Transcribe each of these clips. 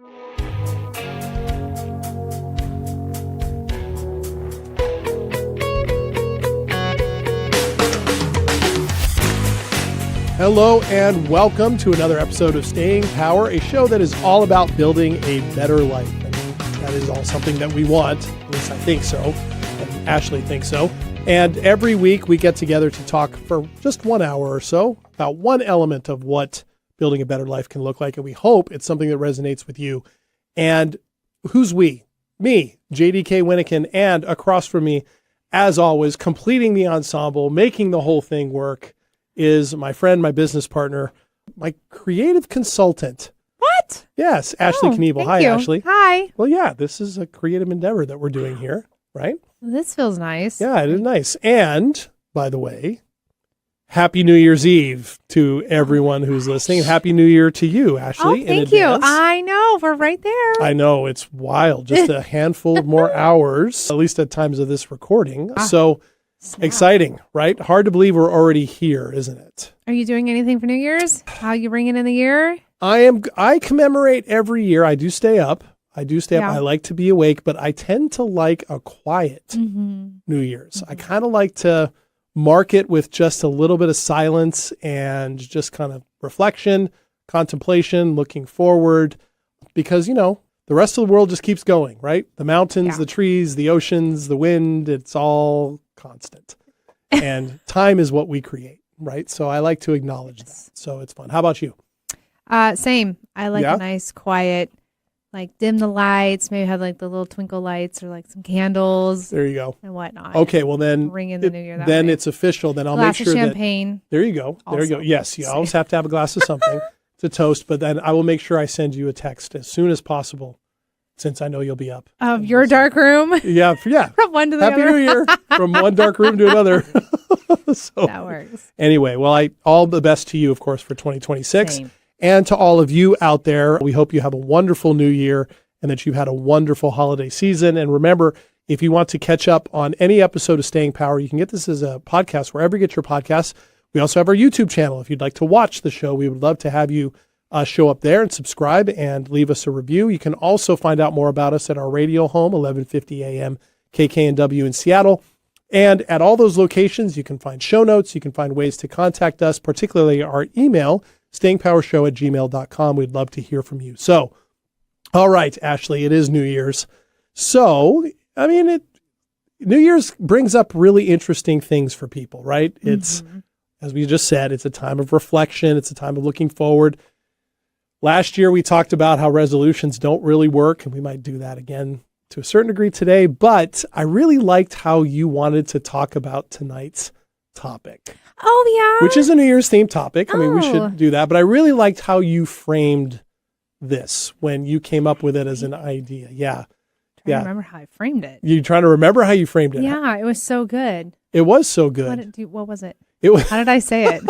Hello and welcome to another episode of Staying Power, a show that is all about building a better life. And that is all something that we want, at least I think so, and Ashley thinks so. And every week we get together to talk for just 1 hour or so about one element of what building a better life can look like. And we hope it's something that resonates with you. And who's we? Me, JDK Winnikin, and across from me, as always, completing the ensemble, making the whole thing work, is my friend, my business partner, my creative consultant. What? Yes, Ashley Knievel. Hi, you. Ashley. Hi. Well, yeah, this is a creative endeavor that we're doing here, right? This feels nice. Yeah, it is nice. And, by the way, Happy New Year's Eve to everyone who's listening. And Happy New Year to you, Ashley. Oh, thank you. I know. We're right there. I know. It's wild. Just a handful more hours, at least at times of this recording. So snap. Exciting, right? Hard to believe we're already here, isn't it? Are you doing anything for New Year's? How you ringing in the year? I commemorate every year. I do stay up. Yeah. I like to be awake, but I tend to like a quiet New Year's. I kind of like to mark it with just a little bit of silence and just kind of reflection, contemplation, looking forward, because, you know, the rest of the world just keeps going, right? The mountains, the trees, the oceans, the wind, it's all constant. And time is what we create, right? So I like to acknowledge that. So it's fun. How about you? Same. I like a nice, quiet, like dim the lights, maybe have like the little twinkle lights or like some candles. There you go. And whatnot. Okay, well then, ring in the new year that then way. It's official. Then I'll glass make sure of champagne. There you go. There you go. Yes, you always have to have a glass of something to toast. But then I will make sure I send you a text as soon as possible, since I know you'll be up. Of your dark room? Yeah. From one to the other. Happy New Year. From one dark room to another. So, that works. Anyway, well, all the best to you, of course, for 2026. Same. And to all of you out there, we hope you have a wonderful new year and that you've had a wonderful holiday season. And remember, if you want to catch up on any episode of Staying Power, you can get this as a podcast wherever you get your podcasts. We also have our YouTube channel. If you'd like to watch the show, we would love to have you show up there and subscribe and leave us a review. You can also find out more about us at our radio home, 1150 AM KKNW in Seattle. And at all those locations, you can find show notes. You can find ways to contact us, particularly our email, stayingpowershow@gmail.com. We'd love to hear from you. So, all right, Ashley, it is New Year's. So, I mean, New Year's brings up really interesting things for people, right? It's, as we just said, it's a time of reflection. It's a time of looking forward. Last year, we talked about how resolutions don't really work, and we might do that again to a certain degree today. But I really liked how you wanted to talk about tonight's topic. Oh, yeah. Which is a New Year's themed topic. I mean, we should do that. But I really liked how you framed this when you came up with it as an idea. Yeah. I remember how I framed it. You trying to remember how you framed it? Yeah, it was so good. It was so good. What was it? How did I say it?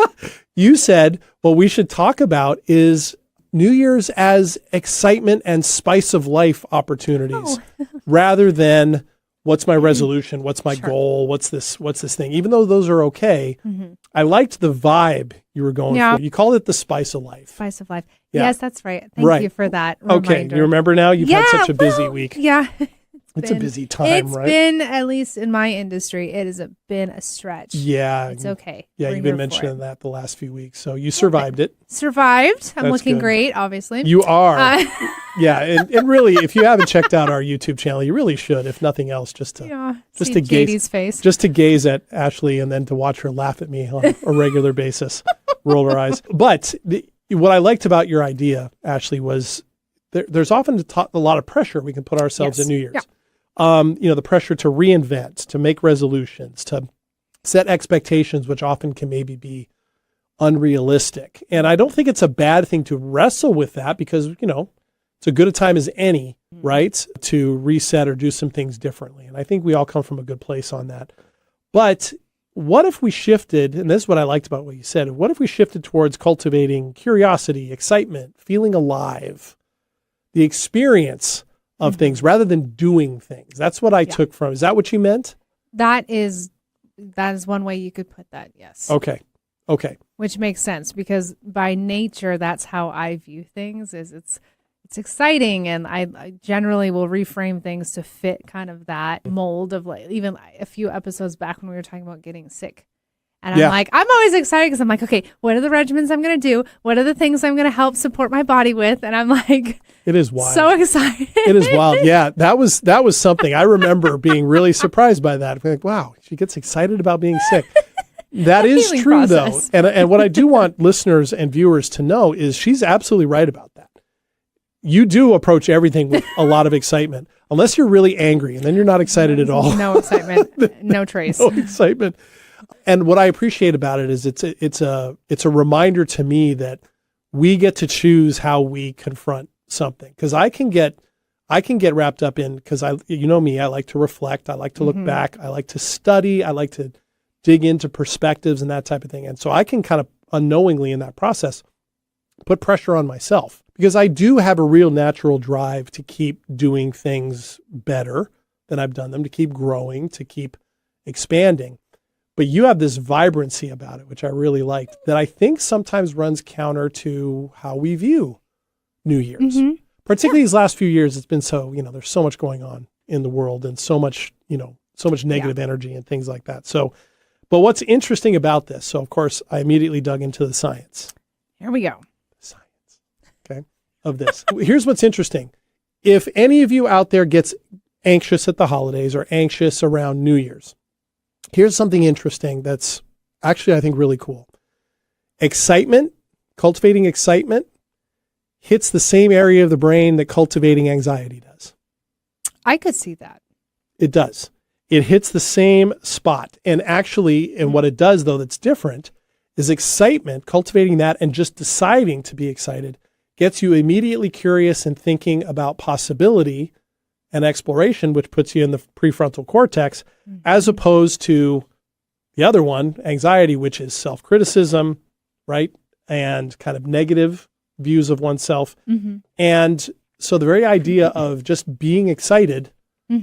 You said, what we should talk about is New Year's as excitement and spice of life opportunities rather than what's my resolution, what's my goal, what's this thing. Even though those are okay, I liked the vibe you were going for. You called it the spice of life. Spice of life. Yeah. Yes, that's right. Thank you for that reminder. Okay, you remember now? You've had such a busy week. Yeah. It's a busy time, right? It's been, at least in my industry, it has been a stretch. Yeah. It's okay. Yeah, you've been mentioning that the last few weeks. So you survived it. Survived. I'm That's looking good. Great, obviously. You are. Yeah, and really, if you haven't checked out our YouTube channel, you really should, if nothing else, just to JD's face. Just to gaze at Ashley and then to watch her laugh at me on a regular basis, roll her eyes. But what I liked about your idea, Ashley, was there's often a lot of pressure we can put ourselves in New Year's. Yeah. The pressure to reinvent, to make resolutions, to set expectations, which often can maybe be unrealistic. And I don't think it's a bad thing to wrestle with that because, it's as good a time as any, right, to reset or do some things differently. And I think we all come from a good place on that. But what if we shifted, and this is what I liked about what you said, what if we shifted towards cultivating curiosity, excitement, feeling alive, the experience of things rather than doing things? That's what I took from. Is that what you meant? That is one way you could put that, yes. Okay. Which makes sense because by nature, that's how I view things. It's it's exciting. And I generally will reframe things to fit kind of that mold of like, even a few episodes back when we were talking about getting sick. And I'm like, I'm always excited because I'm like, okay, what are the regimens I'm going to do? What are the things I'm going to help support my body with? And I'm like, it is wild. So excited. It is wild. Yeah, that was something. I remember being really surprised by that. Like, wow, she gets excited about being sick. That is true, process. Though. And what I do want listeners and viewers to know is she's absolutely right about that. You do approach everything with a lot of excitement, unless you're really angry, and then you're not excited at all. No excitement, no trace. No excitement. And what I appreciate about it is it's a reminder to me that we get to choose how we confront something. Because I can get wrapped up in, because you know me, I like to reflect, I like to look back, I like to study, I like to dig into perspectives and that type of thing. And so I can kind of unknowingly in that process put pressure on myself, because I do have a real natural drive to keep doing things better than I've done them, to keep growing, to keep expanding. But you have this vibrancy about it, which I really liked, that I think sometimes runs counter to how we view New Year's. Particularly these last few years, it's been so, there's so much going on in the world and so much, so much negative energy and things like that. So, but what's interesting about this, so of course, I immediately dug into the science. Here we go. Science, okay, of this. Here's what's interesting. If any of you out there gets anxious at the holidays or anxious around New Year's, here's something interesting that's actually, I think, really cool. Excitement, cultivating excitement, hits the same area of the brain that cultivating anxiety does. I could see that. It does. It hits the same spot. And actually, and what it does, though, that's different, is excitement, cultivating that and just deciding to be excited, gets you immediately curious and thinking about possibility and exploration, which puts you in the prefrontal cortex, as opposed to the other one, anxiety, which is self-criticism, right? And kind of negative views of oneself. And so the very idea of just being excited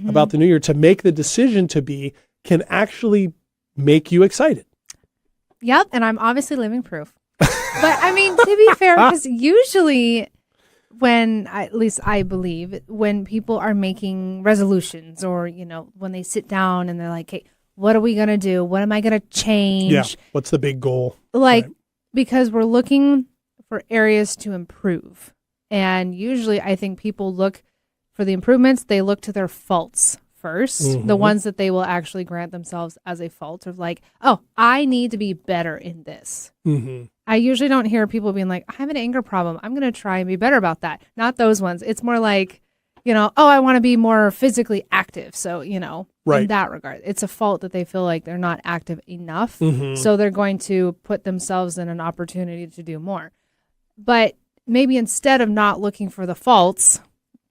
about the new year, to make the decision to be, can actually make you excited. Yep. And I'm obviously living proof. But I mean, to be fair, because usually at least I believe, when people are making resolutions or, when they sit down and they're like, hey, what are we going to do? What am I going to change? Yeah. What's the big goal? Like, right. Because we're looking for areas to improve. And usually I think people look for the improvements. They look to their faults first, the ones that they will actually grant themselves as a fault of like, oh, I need to be better in this. I usually don't hear people being like, I have an anger problem, I'm going to try and be better about that. Not those ones. It's more like, oh, I want to be more physically active. So, right. In that regard, it's a fault that they feel like they're not active enough. So they're going to put themselves in an opportunity to do more. But maybe instead of not looking for the faults,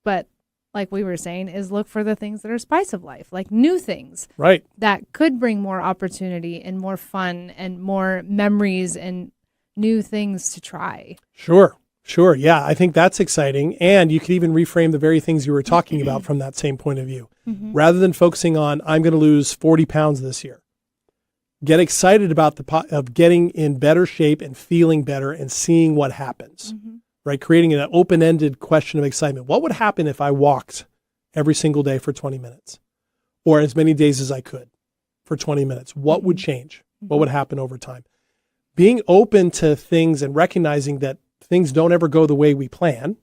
but like we were saying, is look for the things that are spice of life, like new things. Right. That could bring more opportunity and more fun and more memories and new things to try. Sure. Yeah, I think that's exciting. And you could even reframe the very things you were talking about from that same point of view. Rather than focusing on, I'm going to lose 40 pounds this year. Get excited about of getting in better shape and feeling better and seeing what happens. Right? Creating an open-ended question of excitement. What would happen if I walked every single day for 20 minutes or as many days as I could for 20 minutes? What would change? What would happen over time? Being open to things and recognizing that things don't ever go the way we plan,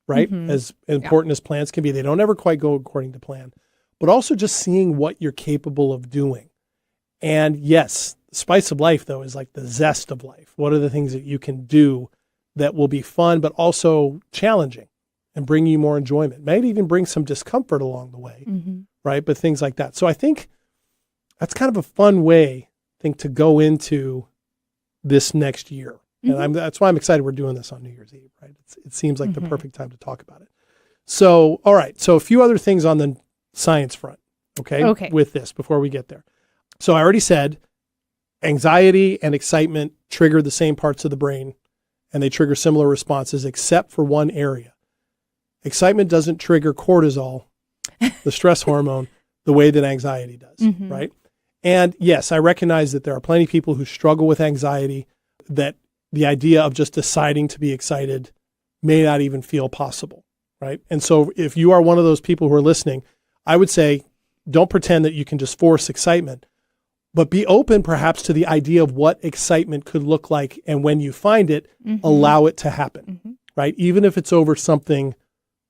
right? As important as plans can be, they don't ever quite go according to plan, but also just seeing what you're capable of doing. And yes, the spice of life, though, is like the zest of life. What are the things that you can do that will be fun, but also challenging and bring you more enjoyment? Maybe even bring some discomfort along the way, right? But things like that. So I think that's kind of a fun way, I think, to go into this next year. And that's why I'm excited we're doing this on New Year's Eve, right? It seems like the perfect time to talk about it. So, all right. So a few other things on the science front, okay? With this before we get there. So I already said anxiety and excitement trigger the same parts of the brain, and they trigger similar responses except for one area. Excitement doesn't trigger cortisol, the stress hormone, the way that anxiety does, right? And yes, I recognize that there are plenty of people who struggle with anxiety, that the idea of just deciding to be excited may not even feel possible, right? And so if you are one of those people who are listening, I would say don't pretend that you can just force excitement, but be open perhaps to the idea of what excitement could look like. And when you find it, allow it to happen, right? Even if it's over something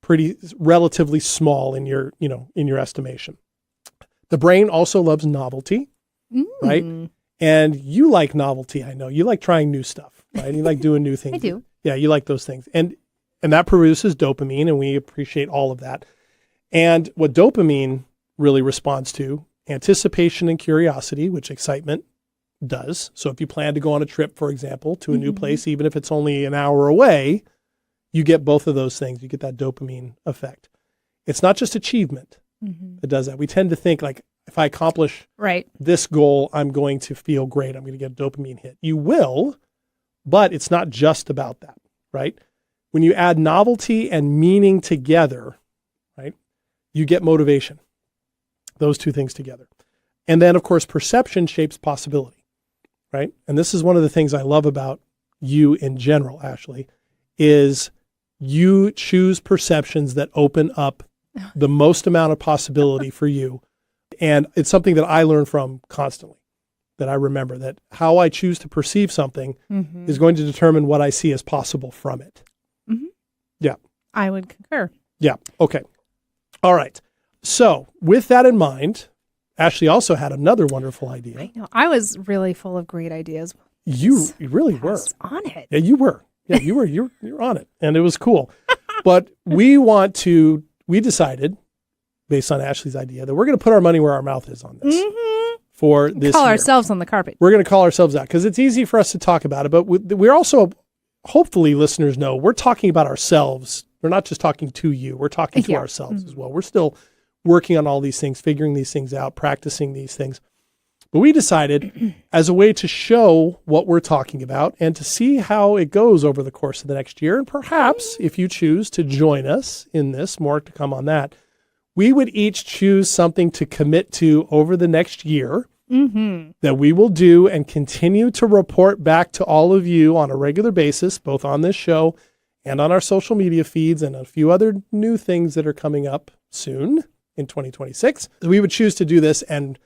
pretty relatively small in your, in your estimation. The brain also loves novelty, right? And you like novelty. I know you like trying new stuff, right? You like doing new things. I do. Yeah. You like those things. And that produces dopamine, and we appreciate all of that. And what dopamine really responds to, anticipation and curiosity, which excitement does. So if you plan to go on a trip, for example, to a new place, even if it's only an hour away, you get both of those things. You get that dopamine effect. It's not just achievement that does that. We tend to think like, if I accomplish this goal, I'm going to feel great. I'm going to get a dopamine hit. You will, but it's not just about that, right? When you add novelty and meaning together, right, you get motivation. Those two things together. And then, of course, perception shapes possibility, right? And this is one of the things I love about you in general, Ashley, is you choose perceptions that open up the most amount of possibility for you. And it's something that I learn from constantly, that I remember that how I choose to perceive something is going to determine what I see as possible from it. Yeah. I would concur. Yeah. Okay. All right. So with that in mind, Ashley also had another wonderful idea. I know. I was really full of great ideas. You really were on it. Yeah, you were. Yeah, you were. You're on it, and it was cool. But we decided, based on Ashley's idea, that we're going to put our money where our mouth is on this for this call year. ourselves on the carpet. We're going to call ourselves out because it's easy for us to talk about it, but we're also, hopefully, listeners know we're talking about ourselves. We're not just talking to you. We're talking to ourselves as well. We're still working on all these things, figuring these things out, practicing these things. But we decided as a way to show what we're talking about and to see how it goes over the course of the next year. And perhaps if you choose to join us in this, more to come on that, we would each choose something to commit to over the next year that we will do and continue to report back to all of you on a regular basis, both on this show and on our social media feeds and a few other new things that are coming up soon in 2026. We would choose to do this, and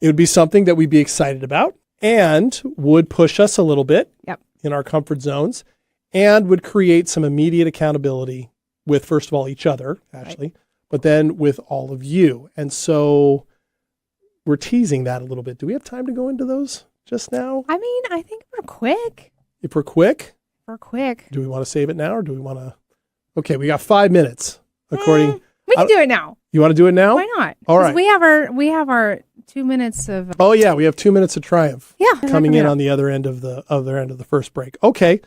it would be something that we'd be excited about and would push us a little bit in our comfort zones and would create some immediate accountability with, first of all, each other, Ashley, but then with all of you. And so we're teasing that a little bit. Do we have time to go into those just now? I mean, I think we're quick. If we're quick? We're quick. Do we want to save it now or do we want to? Okay, we got 5 minutes according. We can do it now. You want to do it now? Why not? All right. We have our 2 minutes of. Oh yeah, we have 2 minutes of triumph. Yeah, coming in on the other end of the first break. Okay,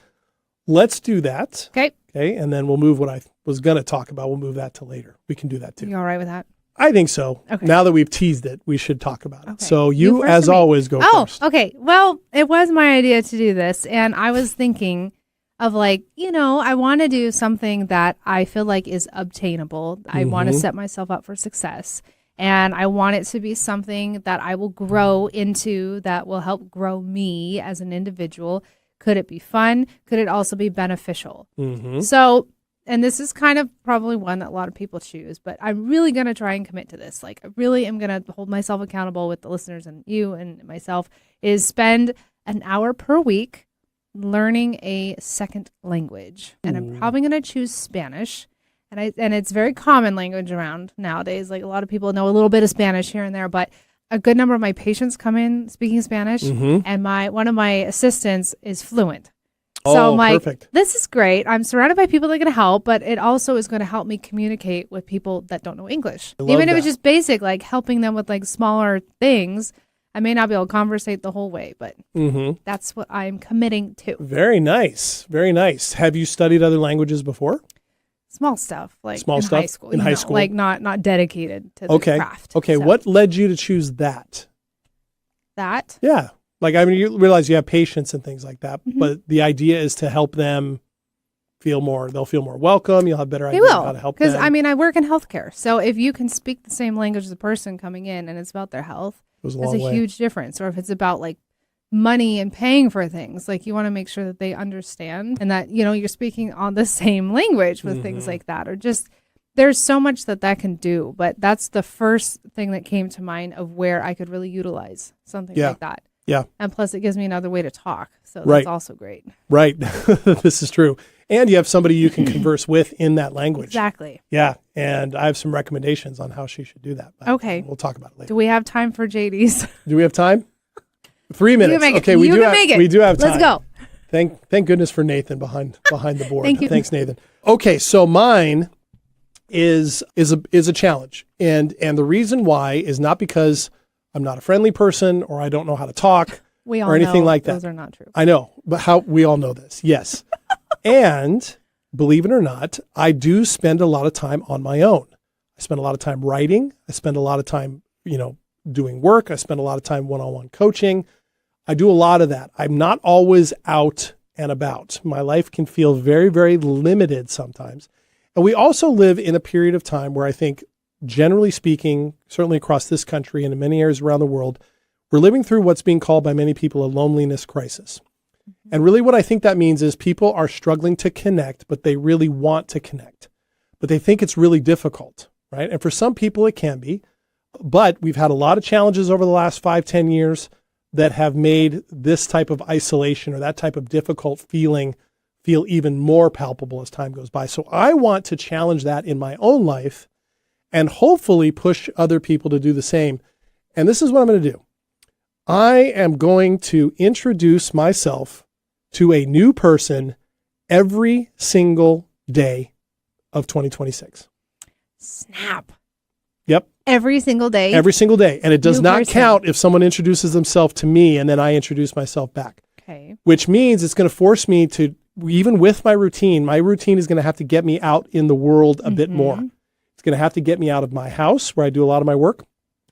let's do that. Okay. Okay, and then we'll move what I was going to talk about. We'll move that to later. We can do that too. You all right with that? I think so. Okay. Now that we've teased it, we should talk about it. Okay. So you first as or me? always, go first. Oh, okay. Well, it was my idea to do this, and I was thinking of I want to do something that I feel like is obtainable. I want to set myself up for success. And I want it to be something that I will grow into, that will help grow me as an individual. Could it be fun? Could it also be beneficial? So, and this is kind of probably one that a lot of people choose, but I'm really going to try and commit to this. Like, I really am going to hold myself accountable with the listeners and you and myself, is spend an hour per week learning a second language. And I'm probably going to choose Spanish. And it's very common language around nowadays. Like, a lot of people know a little bit of Spanish here and there, but a good number of my patients come in speaking Spanish, and one of my assistants is fluent. So I'm like, perfect. This is great. I'm surrounded by people that are going to help, but it also is going to help me communicate with people that don't know English. Even if it's just basic, like helping them with like smaller things. I may not be able to conversate the whole way, but that's what I'm committing to. Very nice. Very nice. Have you studied other languages before? Small stuff, like small in stuff? high school. In high school? Like not dedicated to the craft. Okay. So. What led you to choose that? That? Yeah. Like, I mean, you realize you have patients and things like that, but the idea is to help them they'll feel more welcome. You'll have better idea of how to help them. Because, I mean, I work in healthcare. So if you can speak the same language as the person coming in and it's about their health, Goes a that's long a way. huge difference. Or if it's about like money and paying for things. Like you want to make sure that they understand and that, you're speaking on the same language with things like that, or just there's so much that can do. But that's the first thing that came to mind of where I could really utilize something like that. Yeah. And plus it gives me another way to talk. So Right. that's also great. Right. This is true. And you have somebody you can converse with in that language. Exactly. Yeah. And I have some recommendations on how she should do that. But Okay. We'll talk about it later. Do we have time for JD's? Do we have time? 3 minutes. Okay. We do have time. Let's go. Thank goodness for Nathan behind the board. Thank you. Thanks, Nathan. Okay. So mine is a challenge. And the reason why is not because I'm not a friendly person or I don't know how to talk We all or anything know like that. those are not true. I know, but how we all know this. Yes. And believe it or not, I do spend a lot of time on my own. I spend a lot of time writing. I spend a lot of time, doing work. I spend a lot of time one-on-one coaching. I do a lot of that. I'm not always out and about. My life can feel very, very limited sometimes. And we also live in a period of time where I think, generally speaking, certainly across this country and in many areas around the world, we're living through what's being called by many people a loneliness crisis. And really what I think that means is people are struggling to connect, but they really want to connect. But they think it's really difficult, right? And for some people it can be. But we've had a lot of challenges over the last 5-10 years that have made this type of isolation or that type of difficult feeling feel even more palpable as time goes by. So I want to challenge that in my own life and hopefully push other people to do the same. And this is what I'm going to do. I am going to introduce myself to a new person every single day of 2026. Snap. Yep. Every single day. Every single day. And it does New not person. count if someone introduces themselves to me and then I introduce myself back. Okay. Which means it's going to force me to, even with my routine is going to have to get me out in the world a bit more. It's going to have to get me out of my house where I do a lot of my work.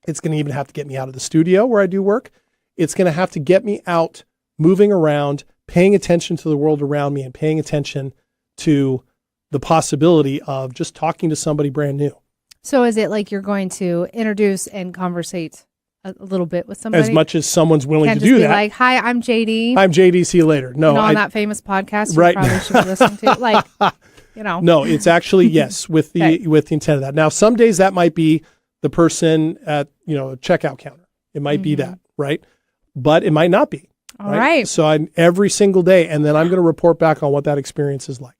It's going to even have to get me out of the studio where I do work. It's going to have to get me out, moving around, paying attention to the world around me and paying attention to the possibility of just talking to somebody brand new. So is it like you're going to introduce and conversate a little bit with somebody? As much as someone's willing Can't to just do be that. like, hi, I'm JD. I'm JD, see you later. No, on that famous podcast you Right. probably should be listening to. Like, No, it's actually, yes, with the intent of that. Now, some days that might be the person at, a checkout counter. It might be that, right? But it might not be. All right. So I'm every single day, and then I'm going to report back on what that experience is like.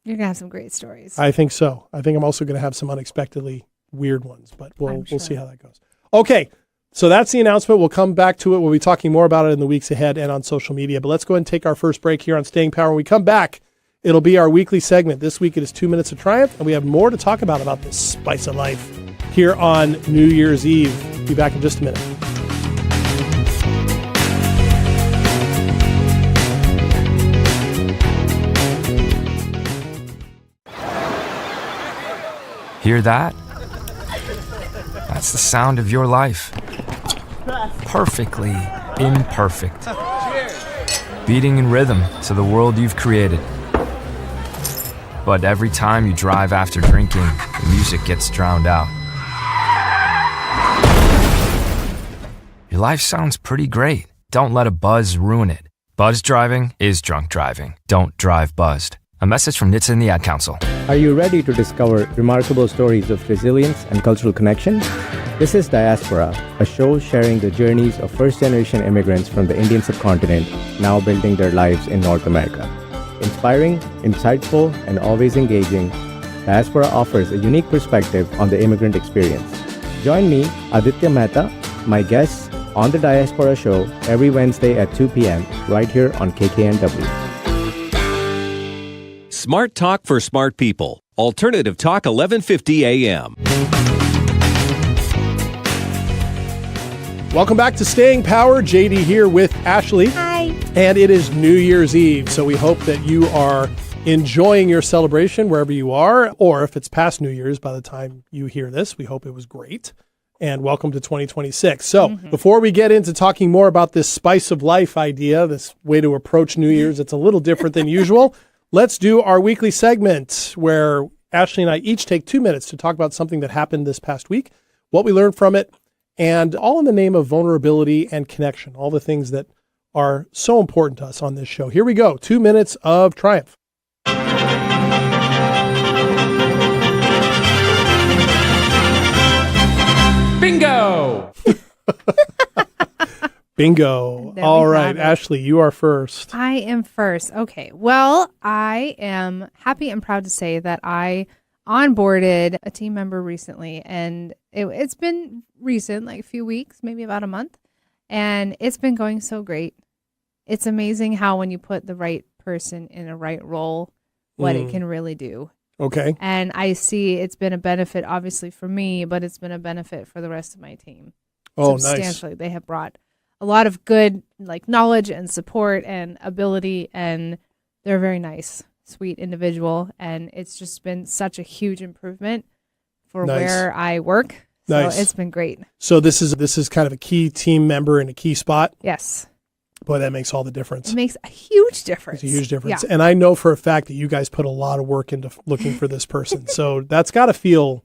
You're going to have some great stories. I think so. I think I'm also going to have some unexpectedly weird ones, but we'll sure. see how that goes. Okay. So that's the announcement. We'll come back to it. We'll be talking more about it in the weeks ahead and on social media. But let's go ahead and take our first break here on Staying Power. When we come back, it'll be our weekly segment. This week it is 2 Minutes of Triumph, and we have more to talk about this spice of life here on New Year's Eve. Be back in just a minute. Hear that? That's the sound of your life. Perfectly imperfect. Beating in rhythm to the world you've created. But every time you drive after drinking, the music gets drowned out. Your life sounds pretty great. Don't let a buzz ruin it. Buzz driving is drunk driving. Don't drive buzzed. A message from NHTSA and the Ad Council. Are you ready to discover remarkable stories of resilience and cultural connection? This is Diaspora, a show sharing the journeys of first-generation immigrants from the Indian subcontinent now building their lives in North America. Inspiring, insightful, and always engaging, Diaspora offers a unique perspective on the immigrant experience. Join me, Aditya Mehta, my guests, on the Diaspora Show every Wednesday at 2 p.m. right here on KKNW. Smart Talk for Smart People. Alternative Talk 1150 AM. Welcome back to Staying Power. JD here with Ashley. Hi. And it is New Year's Eve, so we hope that you are enjoying your celebration wherever you are, or if it's past New Year's by the time you hear this, we hope it was great. And welcome to 2026. So before we get into talking more about this spice of life idea, this way to approach New Year's, it's a little different than usual. Let's do our weekly segment where Ashley and I each take 2 minutes to talk about something that happened this past week, what we learned from it, and all in the name of vulnerability and connection, all the things that are so important to us on this show. Here we go. 2 minutes of triumph. Bingo! Bingo. There All we right, have it. Ashley, you are first. I am first. Okay. Well, I am happy and proud to say that I onboarded a team member recently, and it's been recent, like a few weeks, maybe about a month, and it's been going so great. It's amazing how when you put the right person in a right role, what it can really do. Okay. And I see it's been a benefit, obviously, for me, but it's been a benefit for the rest of my team. Oh, nice. Substantially. They have brought a lot of good knowledge and support and ability, and they're a very nice, sweet individual. And it's just been such a huge improvement for Nice. where I work. Nice. So it's been great. So this is kind of a key team member in a key spot. Yes. Boy, that makes all the difference. It makes a huge difference. It's a huge difference. Yeah. And I know for a fact that you guys put a lot of work into looking for this person. So that's got to feel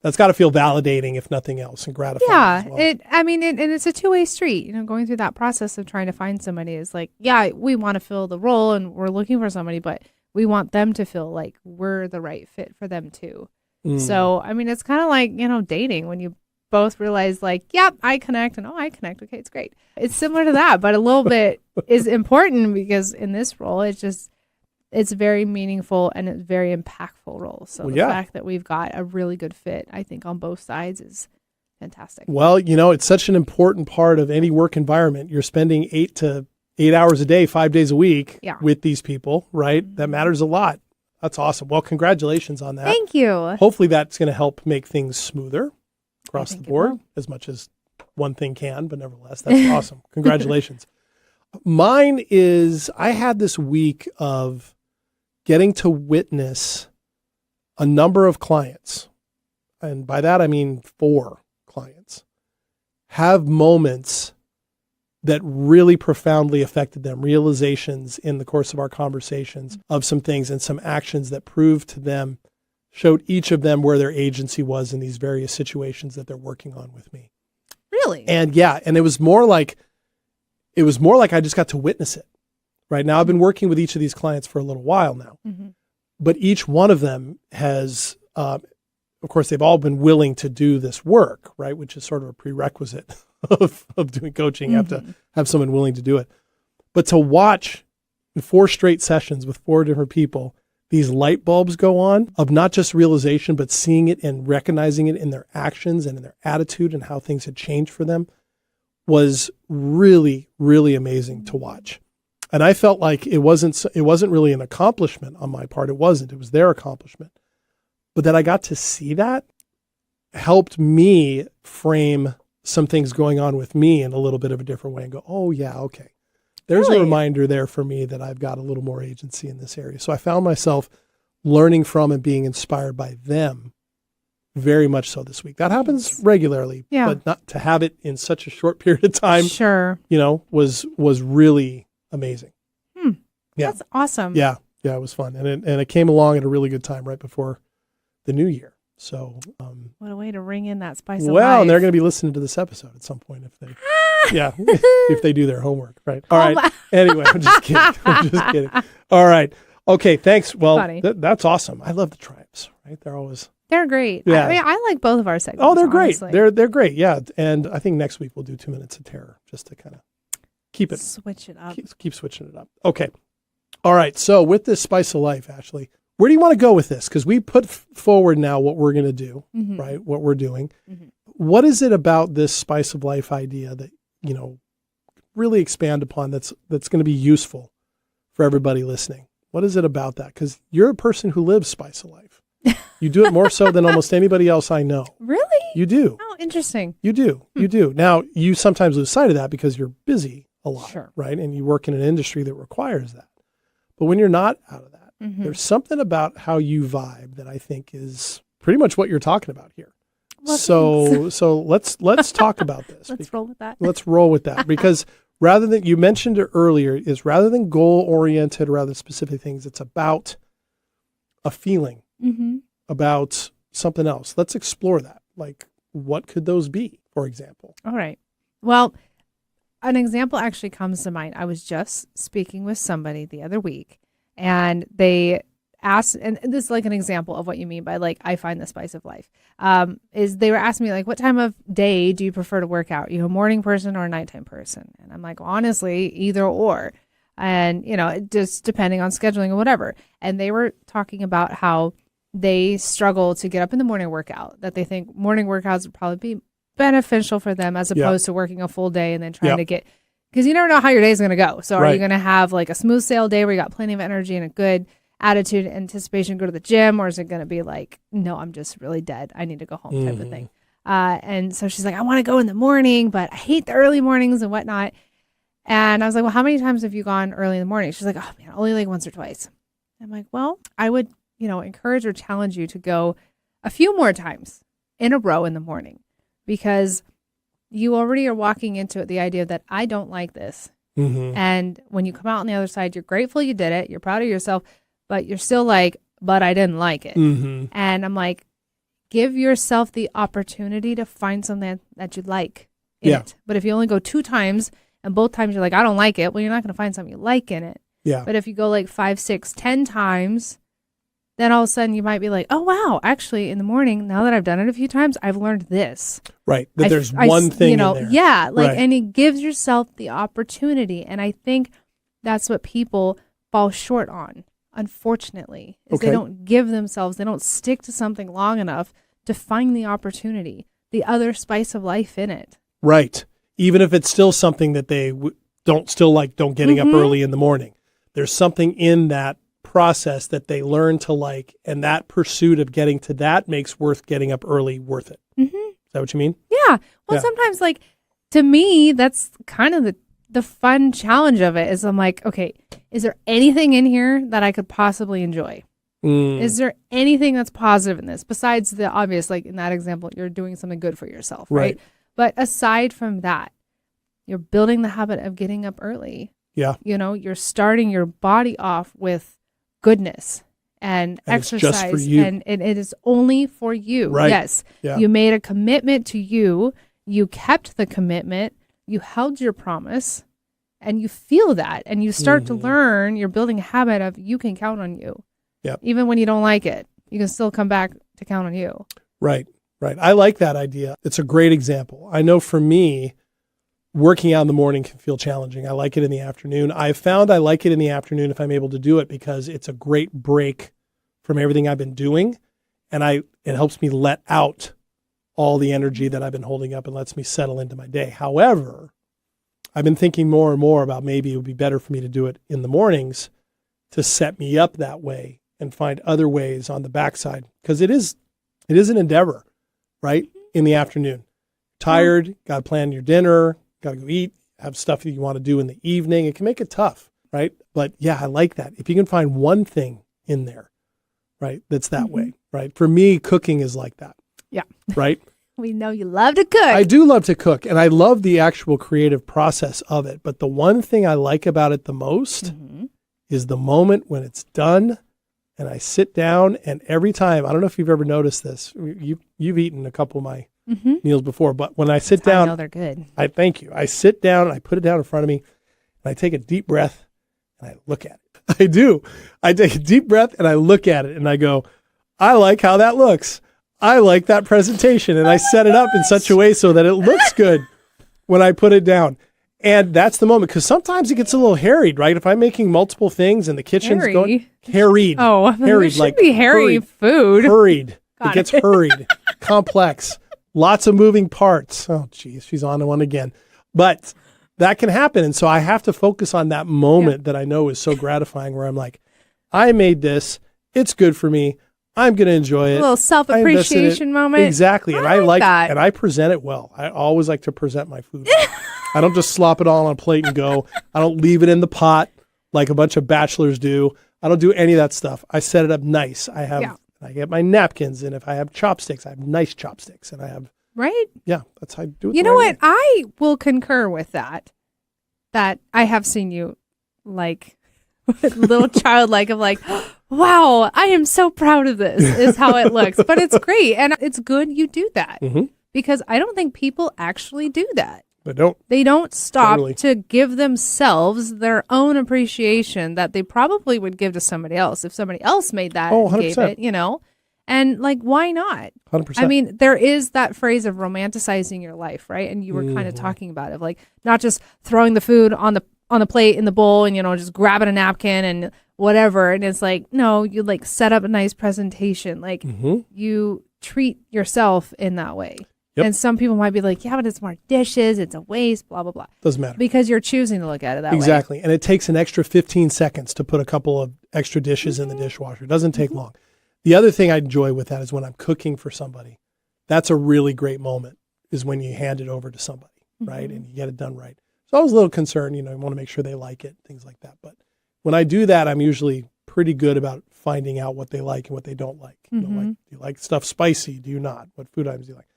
validating, if nothing else, and gratifying. Yeah, as well. and it's a two-way street. Going through that process of trying to find somebody is like, yeah, we want to fill the role and we're looking for somebody, but we want them to feel like we're the right fit for them too. So, it's kind of like, dating when you both realize yep, I connect and I connect. Okay, it's great. It's similar to that, but a little bit is important because in this role, it's very meaningful and it's very impactful role. So the fact that we've got a really good fit, I think, on both sides is fantastic. Well, it's such an important part of any work environment. You're spending 8 hours a day, 5 days a week with these people, right? That matters a lot. That's awesome. Well, congratulations on that. Thank you. Hopefully that's going to help make things smoother across the think it board, will. as much as one thing can, but nevertheless, that's awesome. Congratulations. Mine is, I had this week of getting to witness a number of clients, and by that I mean 4 clients, have moments that really profoundly affected them, realizations in the course of our conversations of some things and some actions that proved to them, showed each of them where their agency was in these various situations that they're working on with me. Really? And and it was more like I just got to witness it. Right now, I've been working with each of these clients for a little while now, but each one of them has, of course, they've all been willing to do this work, right? Which is sort of a prerequisite of doing coaching. You have to have someone willing to do it. But to watch in 4 straight sessions with 4 different people, these light bulbs go on of not just realization, but seeing it and recognizing it in their actions and in their attitude and how things had changed for them was really, really amazing to watch. And I felt like it wasn't really an accomplishment on my part. It wasn't. It was their accomplishment. But that I got to see that helped me frame some things going on with me in a little bit of a different way and go, oh yeah, okay. There's a reminder there for me that I've got a little more agency in this area. So I found myself learning from and being inspired by them very much so this week. That happens regularly, but not to have it in such a short period of time, was really amazing. Yeah. That's awesome. Yeah. Yeah. It was fun. And it came along at a really good time right before the new year. So, what a way to ring in that spice of life. well, and they're going to be listening to this episode at some point if they, if they do their homework, right? All right. Anyway, I'm just kidding. All right. Okay. Thanks. Well, that's awesome. I love the triumphs, right? They're great. Yeah. I like both of our segments. Oh, they're great. honestly. They're great. Yeah. And I think next week we'll do 2 minutes of terror just to kind of keep it, switch it up. keep switching it up. Okay. All right. So with this spice of life, Ashley, where do you want to go with this? Because we put forward now what we're going to do, right? What we're doing. What is it about this spice of life idea that, really expand upon that's going to be useful for everybody listening? What is it about that? Because you're a person who lives spice of life. You do it more so than almost anybody else I know. Really? You do. Oh, interesting. You do. You do. Now, you sometimes lose sight of that because you're busy a lot, right? And you work in an industry that requires that. But when you're not out of that, there's something about how you vibe that I think is pretty much what you're talking about here. Well, so let's talk about this. Let's roll with that. Let's roll with that because rather than, you mentioned it earlier, is rather than goal oriented, rather specific things, it's about a feeling, about something else. Let's explore that. Like, what could those be, for example? All right. Well, an example actually comes to mind. I was just speaking with somebody the other week, and they asked, and this is like an example of what you mean by like, I find the spice of life, is they were asking me like, what time of day do you prefer to work out? You a morning person or a nighttime person? And I'm like, well, honestly, either or. And, just depending on scheduling or whatever. And they were talking about how they struggle to get up in the morning workout, that they think morning workouts would probably be beneficial for them as opposed to working a full day and then trying to get, because you never know how your day is going to go. So are you going to have like a smooth sail day where you got plenty of energy and a good attitude, anticipation, go to the gym, or is it going to be like, no, I'm just really dead, I need to go home type of thing? And so she's like, I want to go in the morning, but I hate the early mornings and whatnot. And I was like, well, how many times have you gone early in the morning? She's like, oh man, only like once or twice. I'm like, well, I would, encourage or challenge you to go a few more times in a row in the morning, because you already are walking into it, the idea that I don't like this. And when you come out on the other side, you're grateful you did it. You're proud of yourself, but you're still like, but I didn't like it. And I'm like, give yourself the opportunity to find something that you like in it. But if you only go 2 times and both times you're like, I don't like it, well, you're not going to find something you like in it. But if you go like 5, 6, 10 times, then all of a sudden you might be like, oh, wow, actually in the morning, now that I've done it a few times, I've learned this. Right. That there's one thing in there. Yeah. And it gives yourself the opportunity. And I think that's what people fall short on, unfortunately, is they don't give themselves, they don't stick to something long enough to find the opportunity, the other spice of life in it. Right. Even if it's still something that they don't getting up early in the morning. There's something in that process that they learn to like, and that pursuit of getting to that makes getting up early worth it. Is that what you mean? Yeah. Well, sometimes like, to me, that's kind of the fun challenge of it is I'm like, okay, is there anything in here that I could possibly enjoy? Is there anything that's positive in this besides the obvious, like in that example, you're doing something good for yourself, right? But aside from that, you're building the habit of getting up early. Yeah. You're starting your body off with goodness and exercise. It's just for you. And it is only for you. Right. Yes. Yeah. You made a commitment to you. You kept the commitment. You held your promise. And you feel that. And you start to learn, you're building a habit of you can count on you. Yep. Even when you don't like it, you can still come back to count on you. Right. Right. I like that idea. It's a great example. I know for me, working out in the morning can feel challenging. I like it in the afternoon. I've found I like it in the afternoon if I'm able to do it because it's a great break from everything I've been doing. And it helps me let out all the energy that I've been holding up and lets me settle into my day. However, I've been thinking more and more about maybe it would be better for me to do it in the mornings to set me up that way and find other ways on the backside. Because it is an endeavor, right? In the afternoon. Tired, got to plan your dinner, got to go eat, have stuff that you want to do in the evening. It can make it tough, right? But yeah, I like that. If you can find one thing in there, right, that's that way, right? For me, cooking is like that. Yeah. Right? We know you love to cook. I do love to cook, and I love the actual creative process of it. But the one thing I like about it the most is the moment when it's done and I sit down, and every time, I don't know if you've ever noticed this, you've eaten a couple of my meals before, but when I sit down, I know they're good. I thank you. I sit down and I put it down in front of me and I take a deep breath and I look at it. I do. I take a deep breath and I look at it and I go, I like how that looks. I like that presentation. And I set it up in such a way so that it looks good when I put it down. And that's the moment, because sometimes it gets a little harried, right? If I'm making multiple things and the kitchen's going harried. Oh, harried, like be hairy food. Hurried. It gets hurried, complex. Lots of moving parts. Oh, geez, she's on to one again. But that can happen. And so I have to focus on that moment that I know is so gratifying where I'm like, I made this. It's good for me. I'm going to enjoy it. A little self-appreciation moment. Exactly. And I like that. And I present it well. I always like to present my food. I don't just slop it all on a plate and go. I don't leave it in the pot like a bunch of bachelors do. I don't do any of that stuff. I set it up nice. I get my napkins, and if I have chopsticks, I have nice chopsticks, and I have that's how I do it. You know what? I will concur with that. That I have seen you like little childlike of like, wow, I am so proud of this. Is how it looks, but it's great, and it's good you do that because I don't think people actually do that. They don't stop Totally. to give themselves their own appreciation that they probably would give to somebody else if somebody else made that Oh, and gave 100%. it, you know? And like, why not? 100%. I mean, there is that phrase of romanticizing your life, right? And you were kind of talking about it, like not just throwing the food on the plate in the bowl and, you know, just grabbing a napkin and whatever. And it's like, no, you like set up a nice presentation. Like you treat yourself in that way. Yep. And some people might be like, yeah, but it's more dishes, it's a waste, blah, blah, blah. Doesn't matter. Because you're choosing to look at it that way. Exactly. And it takes an extra 15 seconds to put a couple of extra dishes in the dishwasher. It doesn't take long. The other thing I enjoy with that is when I'm cooking for somebody. That's a really great moment, is when you hand it over to somebody, right? And you get it done right. So I was a little concerned, you know, I want to make sure they like it, things like that. But when I do that, I'm usually pretty good about finding out what they like and what they don't like. You know, like, do you like stuff spicy? Do you not? What food items do you like?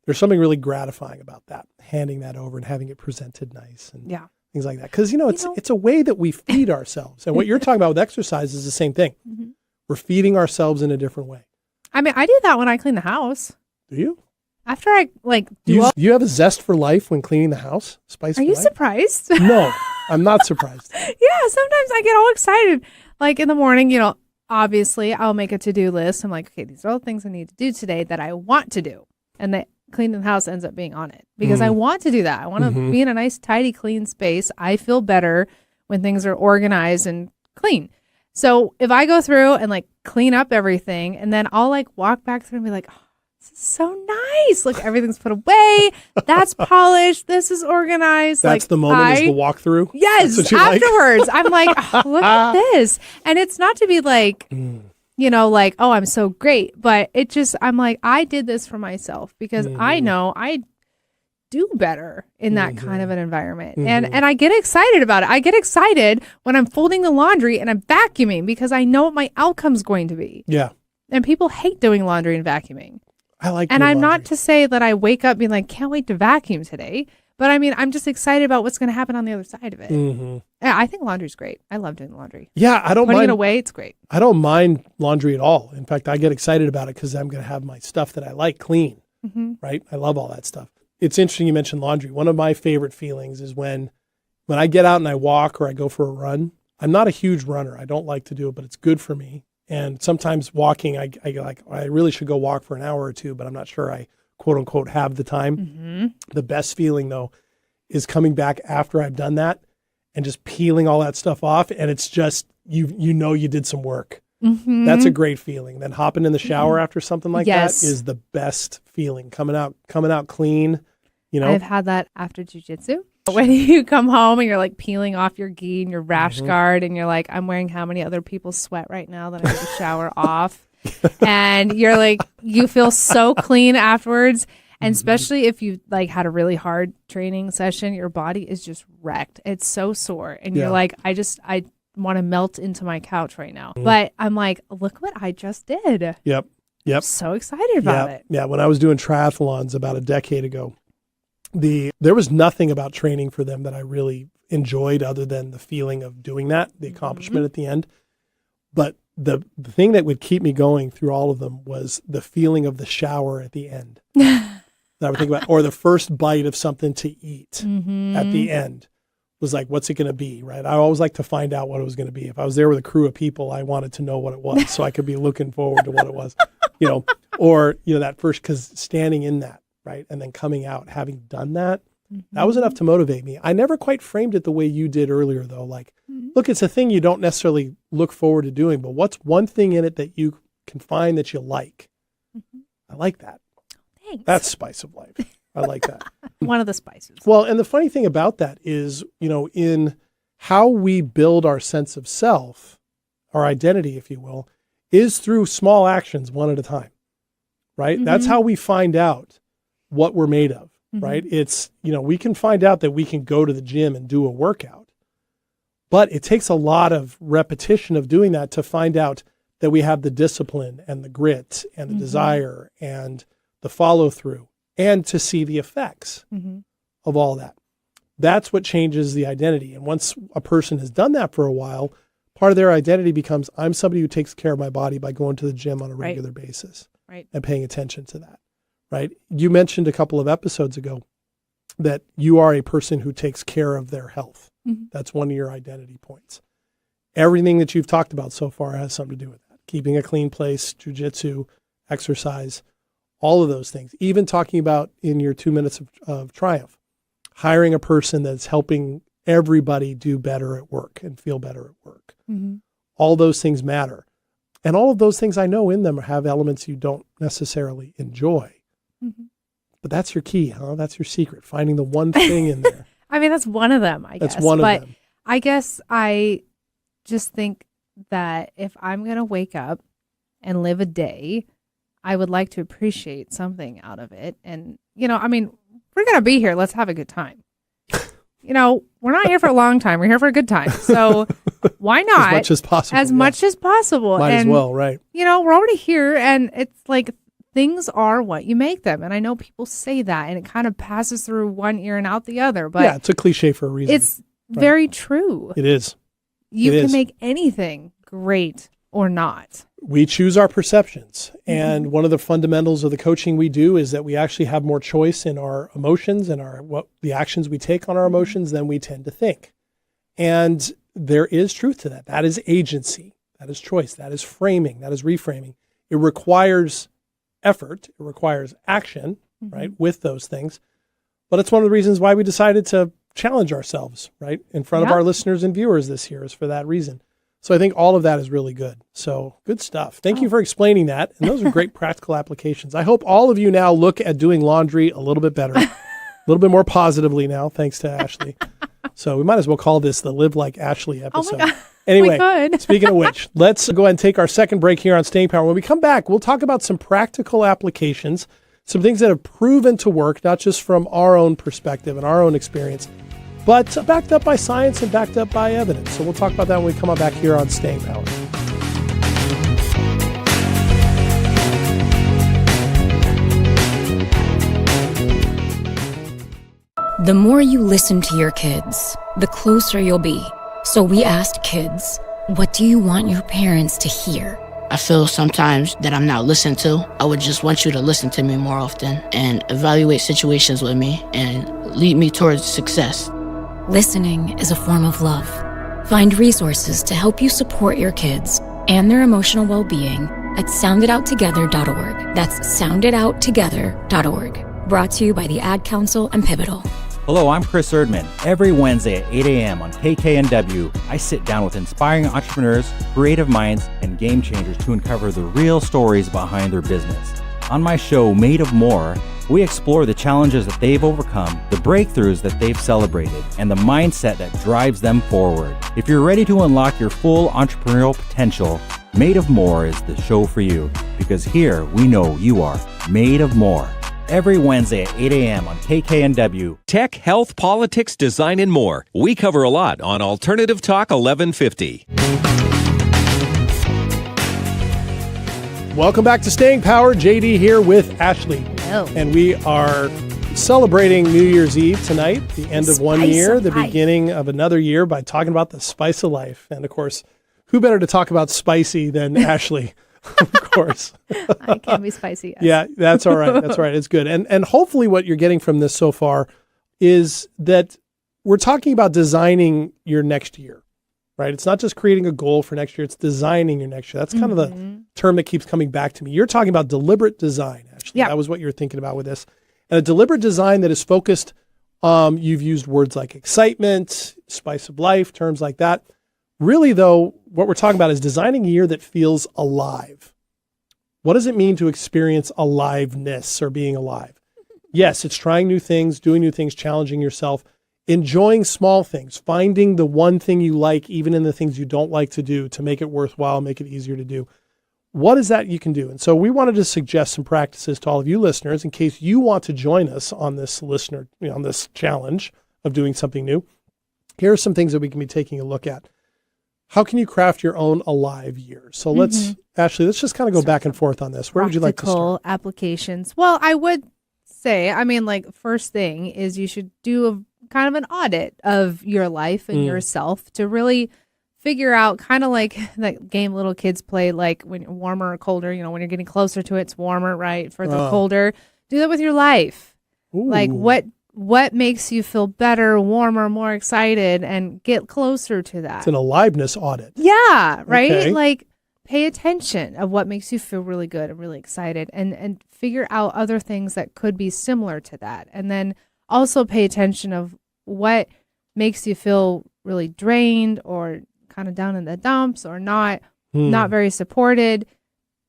There's something really gratifying about that, handing that over and having it presented nice and things like that. Because, you know, it's a way that we feed ourselves. And what you're talking about with exercise is the same thing. We're feeding ourselves in a different way. I mean, I do that when I clean the house. Do you? After I like Do you have a zest for life when cleaning the house? Spice Are for you life? surprised? No, I'm not surprised. Yeah, sometimes I get all excited. Like in the morning, you know, obviously I'll make a to-do list. I'm like, okay, these are all the things I need to do today that I want to do. And the cleaning the house ends up being on it because I want to do that. I want to be in a nice, tidy, clean space. I feel better when things are organized and clean. So if I go through and like clean up everything and then I'll like walk back through and be like, oh, this is so nice. Look, everything's put away. That's polished. This is organized. That's like, the moment is the walkthrough? Yes. That's what you like? Afterwards, I'm like, oh, look at this. And it's not to be like, you know, like, oh, I'm so great. But it just, I'm like, I did this for myself because I know I do better in that kind of an environment. And I get excited about it. I get excited when I'm folding the laundry and I'm vacuuming because I know what my outcome's going to be. Yeah. And people hate doing laundry and vacuuming. I like And doing I'm laundry. not to say that I wake up being like, can't wait to vacuum today. But I mean, I'm just excited about what's going to happen on the other side of it. Yeah, I think laundry's great. I love doing laundry. Yeah, I don't Putting mind. it away, it's great. I don't mind laundry at all. In fact, I get excited about it because I'm going to have my stuff that I like clean, right? I love all that stuff. It's interesting you mentioned laundry. One of my favorite feelings is when I get out and I walk or I go for a run. I'm not a huge runner. I don't like to do it, but it's good for me. And sometimes walking, I really should go walk for an hour or two, but I'm not sure I quote unquote have the time. The best feeling though is coming back after I've done that and just peeling all that stuff off. And it's just, you know, you did some work. That's a great feeling. Then hopping in the shower after something like that is the best feeling. Coming out clean, you know. I've had that after jujitsu. When you come home and you're like peeling off your gi and your rash guard and you're like, I'm wearing how many other people's sweat right now that I have to shower off. And you're like, you feel so clean afterwards. And especially if you like had a really hard training session, your body is just wrecked. It's so sore. And you're like, I want to melt into my couch right now. But I'm like, look what I just did. Yep. I'm so excited about it. Yeah. When I was doing triathlons about a decade ago, there was nothing about training for them that I really enjoyed other than the feeling of doing that, the accomplishment at the end. But the thing that would keep me going through all of them was the feeling of the shower at the end. That I would think about, or the first bite of something to eat at the end was like, what's it going to be, right? I always like to find out what it was going to be. If I was there with a crew of people, I wanted to know what it was so I could be looking forward to what it was, you know, or, you know, that first, because standing in that, right, and then coming out, having done that, that was enough to motivate me. I never quite framed it the way you did earlier, though. Like, look, it's a thing you don't necessarily look forward to doing, but what's one thing in it that you can find that you like? I like that. Thanks. That's spice of life. I like that. One of the spices. Well, and the funny thing about that is, you know, in how we build our sense of self, our identity, if you will, is through small actions one at a time, right? That's how we find out what we're made of, right? It's, you know, we can find out that we can go to the gym and do a workout, but it takes a lot of repetition of doing that to find out that we have the discipline and the grit and the desire and the follow through and to see the effects of all that. That's what changes the identity. And once a person has done that for a while, part of their identity becomes, I'm somebody who takes care of my body by going to the gym on a regular basis and paying attention to that. Right. You mentioned a couple of episodes ago that you are a person who takes care of their health. Mm-hmm. That's one of your identity points. Everything that you've talked about so far has something to do with that. Keeping a clean place, jujitsu, exercise, all of those things. Even talking about in your 2 minutes of triumph, hiring a person that's helping everybody do better at work and feel better at work. Mm-hmm. All those things matter. And all of those things I know in them have elements you don't necessarily enjoy. Mm-hmm. But that's your key, huh? That's your secret, finding the one thing in there. I mean, that's one of them, I guess. That's one of them. I guess I just think that if I'm going to wake up and live a day, I would like to appreciate something out of it. And, I mean, we're going to be here. Let's have a good time. We're not here for a long time. We're here for a good time. So why not? As much as possible. As much as possible. Might as well, right. We're already here, and it's like things are what you make them. And I know people say that, and it kind of passes through one ear and out the other. But yeah, it's a cliche for a reason. It's very true. It is. You can make anything great or not. We choose our perceptions. And one of the fundamentals of the coaching we do is that we actually have more choice in our emotions and the actions we take on our emotions than we tend to think. And there is truth to that. That is agency. That is choice. That is framing. That is reframing. It requires effort. It requires action, right, with those things. But it's one of the reasons why we decided to challenge ourselves, right, in front of our listeners and viewers this year is for that reason. So I think all of that is really good. So good stuff. Thank you for explaining that. And those are great practical applications. I hope all of you now look at doing laundry a little bit better, a little bit more positively now, thanks to Ashley. So we might as well call this the Live Like Ashley episode. Oh my God. Anyway, speaking of which, let's go ahead and take our second break here on Staying Power. When we come back, we'll talk about some practical applications, some things that have proven to work, not just from our own perspective and our own experience, but backed up by science and backed up by evidence. So we'll talk about that when we come on back here on Staying Power. The more you listen to your kids, the closer you'll be. So we asked kids, what do you want your parents to hear? I feel sometimes that I'm not listened to. I would just want you to listen to me more often and evaluate situations with me and lead me towards success. Listening is a form of love. Find resources to help you support your kids and their emotional well-being at sounditouttogether.org. That's sounditouttogether.org. Brought to you by the Ad Council and Pivotal. Hello, I'm Chris Erdman. Every Wednesday at 8 a.m. on KKNW, I sit down with inspiring entrepreneurs, creative minds, and game changers to uncover the real stories behind their business. On my show, Made of More, we explore the challenges that they've overcome, the breakthroughs that they've celebrated, and the mindset that drives them forward. If you're ready to unlock your full entrepreneurial potential, Made of More is the show for you, because here we know you are made of more. Every Wednesday at 8 a.m. on KKNW. Tech, health, politics, design, and more. We cover a lot on Alternative Talk 1150. Welcome back to Staying Power. JD here with Ashley. Hello. And we are celebrating New Year's Eve tonight, the end of one year, the beginning of another year, by talking about the spice of life. And of course, who better to talk about spicy than Ashley? Of course. I can be spicy. Yes. Yeah, that's all right. That's all right. It's good. And hopefully what you're getting from this so far is that we're talking about designing your next year, right? It's not just creating a goal for next year. It's designing your next year. That's kind of the term that keeps coming back to me. You're talking about deliberate design, actually. Yeah. That was what you were thinking about with this. And a deliberate design that is focused, you've used words like excitement, spice of life, terms like that. Really, though, what we're talking about is designing a year that feels alive. What does it mean to experience aliveness or being alive? Yes, it's trying new things, doing new things, challenging yourself, enjoying small things, finding the one thing you like, even in the things you don't like to do, to make it worthwhile, make it easier to do. What is that you can do? And so we wanted to suggest some practices to all of you listeners in case you want to join us on this on this challenge of doing something new. Here are some things that we can be taking a look at. How can you craft your own alive year? So Ashley, let's just kind of go back and forth on this. Where would you like to start? Practical applications. Well, I would say, first thing is you should do a kind of an audit of your life and yourself to really figure out, kind of like that game little kids play, like when you're warmer or colder, when you're getting closer to it, it's warmer, right? Further colder. Do that with your life. Ooh. Like what what makes you feel better, warmer, more excited, and get closer to that. It's an aliveness audit. Yeah, right? Okay. Like, pay attention of what makes you feel really good and really excited, and figure out other things that could be similar to that. And then also pay attention of what makes you feel really drained or kind of down in the dumps or not very supported.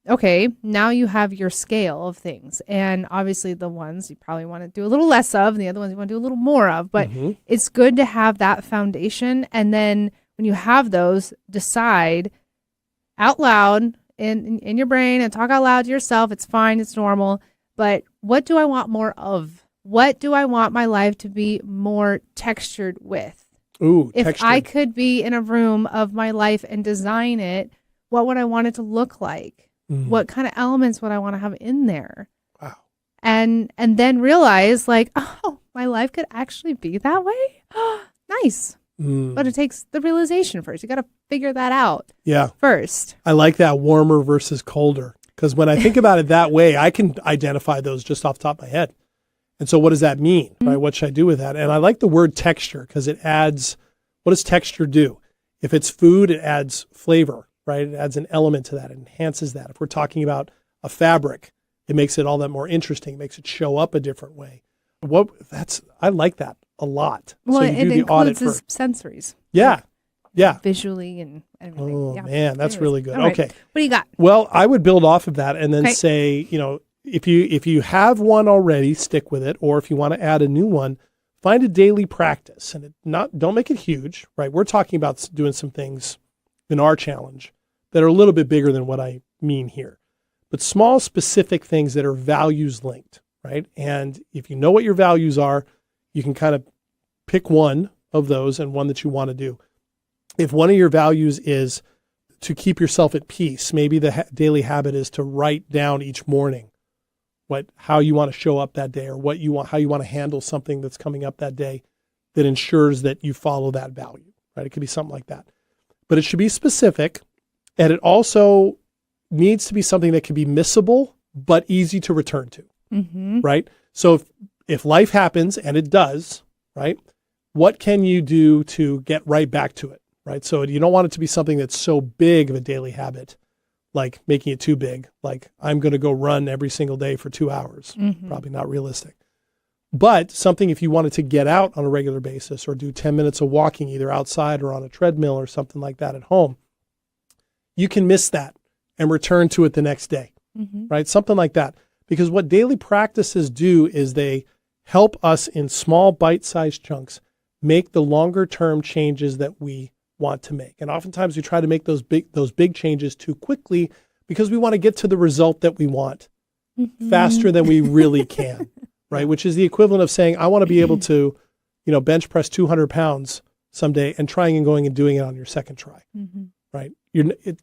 Okay, now you have your scale of things. And obviously the ones you probably want to do a little less of, and the other ones you want to do a little more of. But it's good to have that foundation. And then when you have those, decide out loud in your brain and talk out loud to yourself. It's fine. It's normal. But what do I want more of? What do I want my life to be more textured with? Ooh, if textured. I could be in a room of my life and design it, what would I want it to look like? What kind of elements would I want to have in there? Wow. And then realize, like, oh, my life could actually be that way? Nice. But it takes the realization first. You got to figure that out first. I like that, warmer versus colder. Because when I think about it that way, I can identify those just off the top of my head. And so what does that mean? Right? What should I do with that? And I like the word texture because it adds, what does texture do? If it's food, it adds flavor, right? It adds an element to that. It enhances that. If we're talking about a fabric, it makes it all that more interesting. It makes it show up a different way. I like that a lot. Well, so it includes his sensories. Yeah. Yeah. Visually and everything. Oh, yeah. man, that's really good. All right. Okay. What do you got? Well, I would build off of that and then say, if you have one already, stick with it. Or if you want to add a new one, find a daily practice and don't make it huge, right? We're talking about doing some things in our challenge that are a little bit bigger than what I mean here, but small specific things that are values linked, right? And if you know what your values are, you can kind of pick one of those and one that you want to do. If one of your values is to keep yourself at peace, maybe the daily habit is to write down each morning how you want to show up that day, or how you want to handle something that's coming up that day that ensures that you follow that value, right? It could be something like that, but it should be specific, and it also needs to be something that can be missable but easy to return to, right? So if life happens, and it does, right? What can you do to get right back to it, right? So you don't want it to be something that's so big of a daily habit, like making it too big, like I'm going to go run every single day for 2 hours. Probably not realistic. But something, if you wanted to get out on a regular basis or do 10 minutes of walking either outside or on a treadmill or something like that at home, you can miss that and return to it the next day, right? Something like that. Because what daily practices do is they help us in small bite-sized chunks make the longer term changes that we want to make. And oftentimes we try to make those big changes too quickly because we want to get to the result that we want faster than we really can, right? Which is the equivalent of saying, I want to be able to, bench press 200 pounds someday and trying and going and doing it on your second try, right?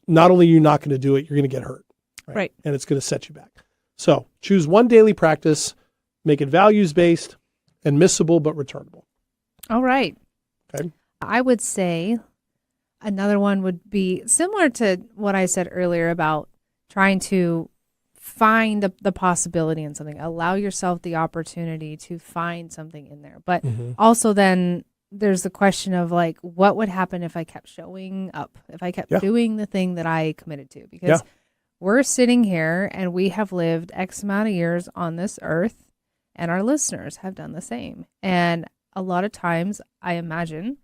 Not only are you not going to do it, you're going to get hurt, right? And it's going to set you back. So choose one daily practice, make it values-based and missable but returnable. All right. Okay. I would say another one would be similar to what I said earlier about trying to find the possibility in something. Allow yourself the opportunity to find something in there. But also then there's the question of like, what would happen if I kept showing up, if I kept doing the thing that I committed to? Because we're sitting here and we have lived X amount of years on this earth, and our listeners have done the same. And a lot of times I imagine,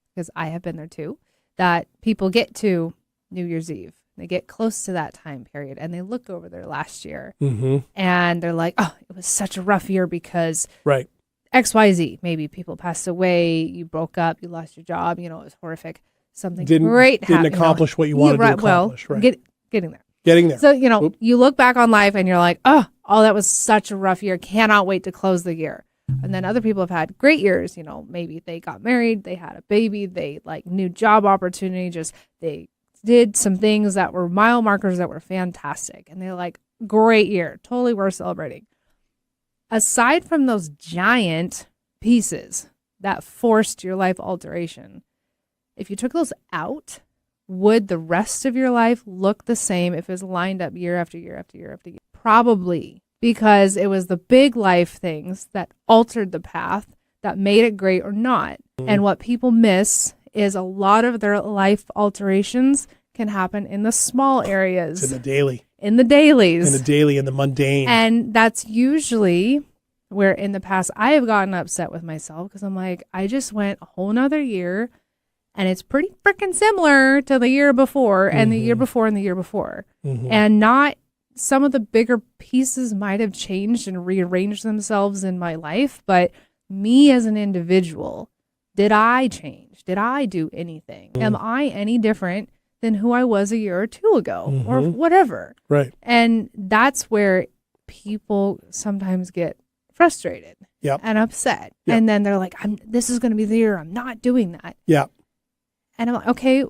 because I have been there too, that people get to New Year's Eve, they get close to that time period, and they look over their last year and they're like, oh, it was such a rough year because XYZ, maybe people passed away, you broke up, you lost your job, it was horrific. Something great happened. Didn't accomplish what you wanted to accomplish, Getting there. Getting there. So, you look back on life and you're like, oh, that was such a rough year. Cannot wait to close the year. And then other people have had great years. Maybe they got married, they had a baby, they new job opportunity, they did some things that were mile markers that were fantastic. And they're like, great year, totally worth celebrating. Aside from those giant pieces that forced your life alteration, if you took those out, would the rest of your life look the same if it was lined up year after year after year after year? Probably because it was the big life things that altered the path that made it great or not. And what people miss is a lot of their life alterations can happen in the small areas. It's in the daily. In the dailies. In the daily, in the mundane. And that's usually where in the past I have gotten upset with myself because I'm like, I just went a whole nother year and it's pretty freaking similar to the year before and the year before and the year before. And not some of the bigger pieces might have changed and rearranged themselves in my life, but me as an individual, did I change? Did I do anything? Am I any different than who I was a year or two ago or whatever? Right. And that's where people sometimes get frustrated and upset. And then they're like, this is going to be the year I'm not doing that. Yeah. And I'm like, okay,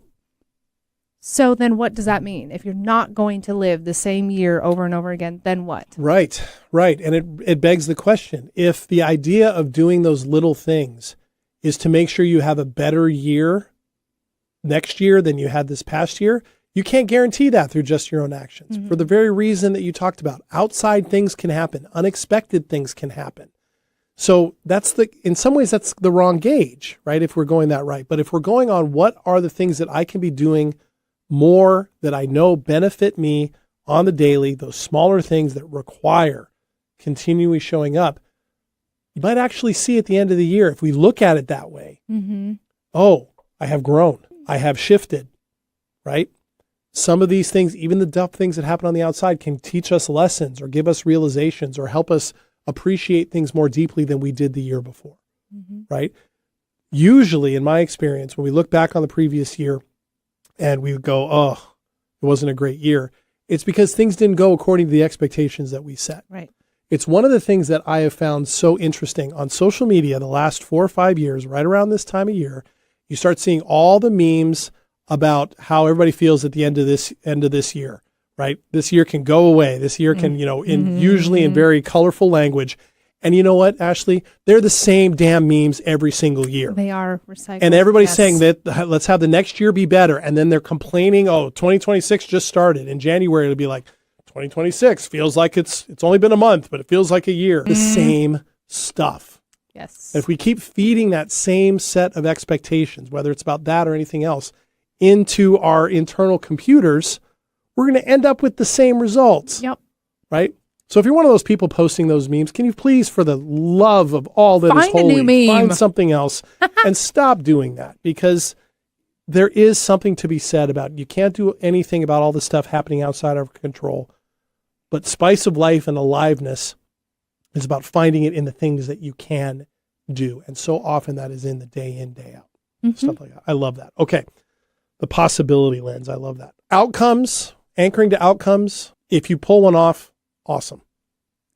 so then what does that mean? If you're not going to live the same year over and over again, then what? Right. And it begs the question, if the idea of doing those little things is to make sure you have a better year next year than you had this past year, you can't guarantee that through just your own actions. For the very reason that you talked about, outside things can happen, unexpected things can happen. So in some ways that's the wrong gauge, right? If we're going that right. But if we're going on what are the things that I can be doing more that I know benefit me on the daily, those smaller things that require continually showing up, you might actually see at the end of the year, if we look at it that way, oh, I have grown, I have shifted, right? Some of these things, even the tough things that happen on the outside, can teach us lessons or give us realizations or help us appreciate things more deeply than we did the year before, right? Usually, in my experience, when we look back on the previous year and we go, oh, it wasn't a great year, it's because things didn't go according to the expectations that we set. Right. It's one of the things that I have found so interesting on social media the last 4 or 5 years, right around this time of year, you start seeing all the memes about how everybody feels at the end of this year, right? This year can go away. This year can, usually in very colorful language. And you know what, Ashley? They're the same damn memes every single year. They are recycled. And everybody's saying that let's have the next year be better. And then they're complaining, 2026 just started. In January, it'll be like, 2026 feels like it's only been a month, but it feels like a year. The same stuff. Yes. If we keep feeding that same set of expectations, whether it's about that or anything else, into our internal computers, we're going to end up with the same results. Yep. Right? So if you're one of those people posting those memes, can you please, for the love of all that is holy, a new meme. Find something else and stop doing that, because there is something to be said about you can't do anything about all the stuff happening outside of control. But spice of life and aliveness is about finding it in the things that you can do. And so often that is in the day in, day out. Stuff like that. I love that. Okay. The possibility lens. I love that. Outcomes, anchoring to outcomes. If you pull one off, awesome.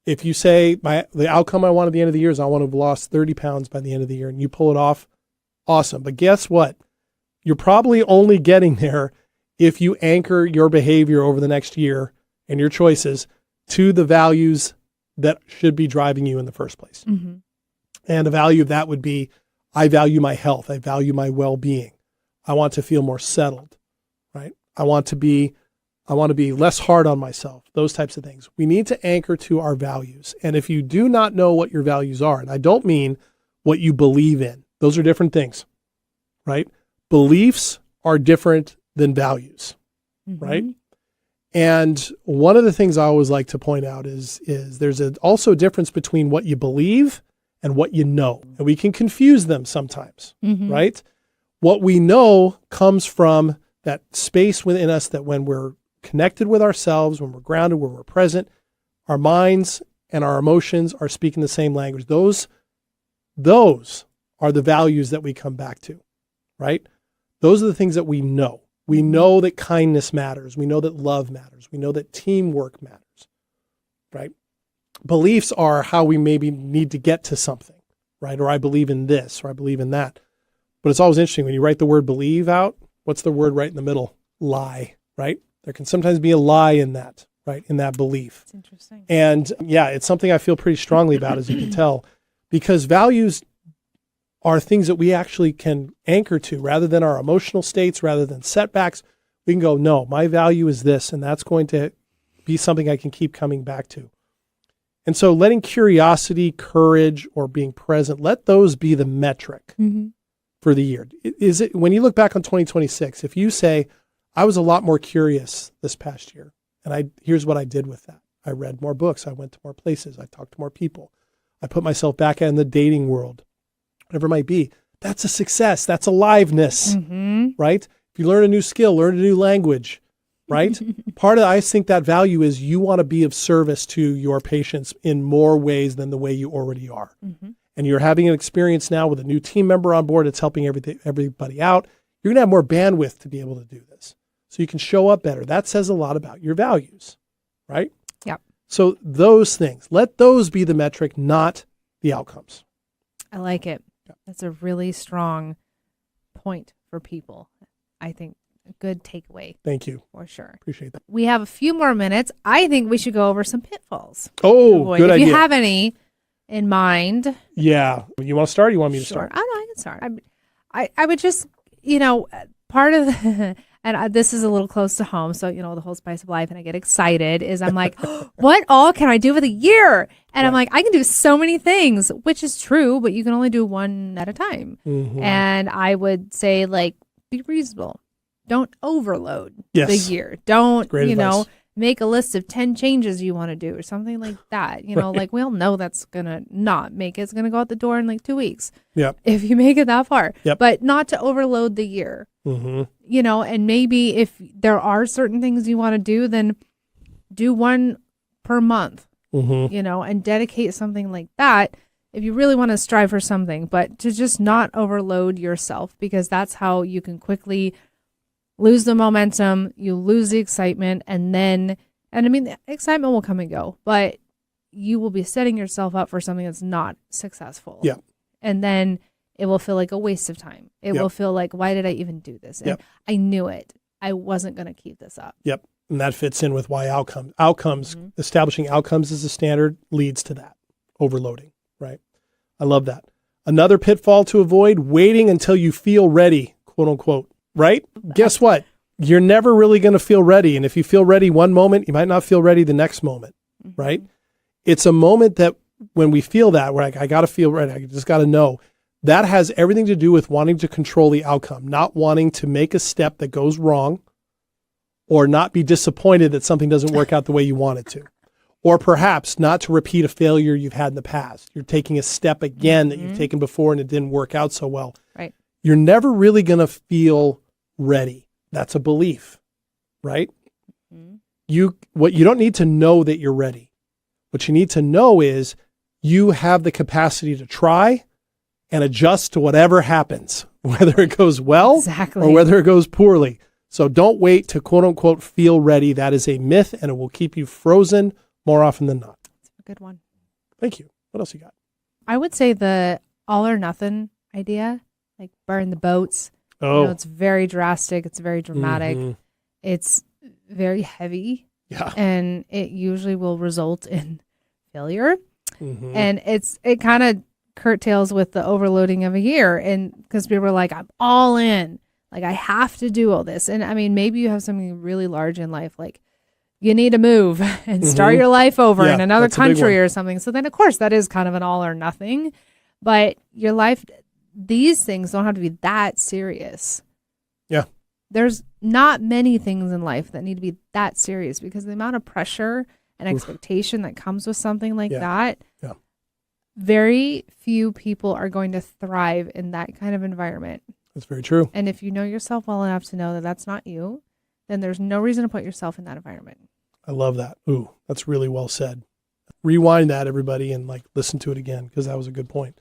If you say the outcome I want at the end of the year is I want to have lost 30 pounds by the end of the year, and you pull it off, awesome. But guess what? You're probably only getting there if you anchor your behavior over the next year and your choices to the values that should be driving you in the first place. And the value of that would be, I value my health. I value my well-being. I want to feel more settled, right? I want to be less hard on myself, those types of things. We need to anchor to our values. And if you do not know what your values are, and I don't mean what you believe in, those are different things, right? Beliefs are different than values, right? And one of the things I always like to point out is there's also a difference between what you believe and what you know. And we can confuse them sometimes, right? What we know comes from that space within us that when we're connected with ourselves, when we're grounded, when we're present, our minds and our emotions are speaking the same language. Those are the values that we come back to, right? Those are the things that we know. We know that kindness matters. We know that love matters. We know that teamwork matters, right? Beliefs are how we maybe need to get to something, right? Or I believe in this, or I believe in that. But it's always interesting when you write the word believe out, what's the word right in the middle? Lie, right? There can sometimes be a lie in that, right? In that belief. It's interesting. And yeah, it's something I feel pretty strongly about, as you can tell, because values are things that we actually can anchor to rather than our emotional states, rather than setbacks. We can go, no, my value is this, and that's going to be something I can keep coming back to. And so letting curiosity, courage, or being present, let those be the metric for the year. Is it, when you look back on 2026, if you say, I was a lot more curious this past year, and here's what I did with that. I read more books. I went to more places. I talked to more people. I put myself back in the dating world, whatever it might be. That's a success. That's aliveness, right? If you learn a new skill, learn a new language, right? I think that value is you want to be of service to your patients in more ways than the way you already are. And you're having an experience now with a new team member on board. It's helping everybody out. You're going to have more bandwidth to be able to do this. So you can show up better. That says a lot about your values, right? Yep. So those things, let those be the metric, not the outcomes. I like it. That's a really strong point for people. I think a good takeaway. Thank you. For sure. Appreciate that. We have a few more minutes. I think we should go over some pitfalls. Oh, good idea. If you have any in mind. Yeah. You want to start or you want me to Sure. start? Oh, no, I can start. I would just, part of the, and this is a little close to home. So, the whole spice of life, and I get excited is I'm like, what all can I do for the year? And I'm like, I can do so many things, which is true, but you can only do one at a time. And I would say, be reasonable. Don't overload the year. Don't, advice. Make a list of 10 changes you want to do or something like that. We all know that's going to not make it. It's going to go out the door in 2 weeks. Yep. If you make it that far. Yep. But not to overload the year. And maybe if there are certain things you want to do, then do one per month, and dedicate something like that if you really want to strive for something, but to just not overload yourself, because that's how you can quickly lose the momentum, you lose the excitement, and the excitement will come and go, but you will be setting yourself up for something that's not successful. Yeah. And then it will feel like a waste of time. It will feel like, why did I even do this? And I knew it. I wasn't going to keep this up. Yep. And that fits in with why outcomes, establishing outcomes as a standard leads to that overloading, right? I love that. Another pitfall to avoid, waiting until you feel ready, quote unquote. Right? Guess what? You're never really going to feel ready. And if you feel ready one moment, you might not feel ready the next moment, right? It's a moment that when we feel that, we're like, I got to feel ready. I just got to know. That has everything to do with wanting to control the outcome, not wanting to make a step that goes wrong, or not be disappointed that something doesn't work out the way you want it to. Or perhaps not to repeat a failure you've had in the past. You're taking a step again that you've taken before and it didn't work out so well. Right. You're never really going to feel ready. That's a belief, right? You don't need to know that you're ready. What you need to know is you have the capacity to try and adjust to whatever happens, whether it goes well or whether it goes poorly. So don't wait to quote unquote feel ready. That is a myth, and it will keep you frozen more often than not. That's a good one. Thank you. What else you got? I would say the all or nothing idea, like burn the boats. Oh, it's very drastic. It's very dramatic. It's very heavy. Yeah. And it usually will result in failure. And it kind of curtails with the overloading of a year. And because people are like, I'm all in. Like, I have to do all this. And maybe you have something really large in life, like you need to move and start your life over in another country or something. So then, of course, that is kind of an all or nothing. But your life, these things don't have to be that serious. Yeah. There's not many things in life that need to be that serious, because the amount of pressure and expectation that comes with something like that, very few people are going to thrive in that kind of environment. That's very true. And if you know yourself well enough to know that that's not you, then there's no reason to put yourself in that environment. I love that. Ooh, that's really well said. Rewind that, everybody, and listen to it again, because that was a good point.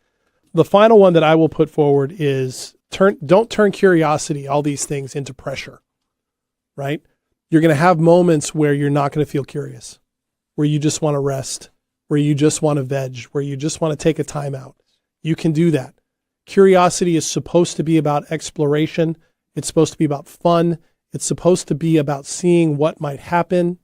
The final one that I will put forward is don't turn curiosity, all these things, into pressure, right? You're going to have moments where you're not going to feel curious, where you just want to rest, where you just want to veg, where you just want to take a time out. You can do that. Curiosity is supposed to be about exploration. It's supposed to be about fun. It's supposed to be about seeing what might happen.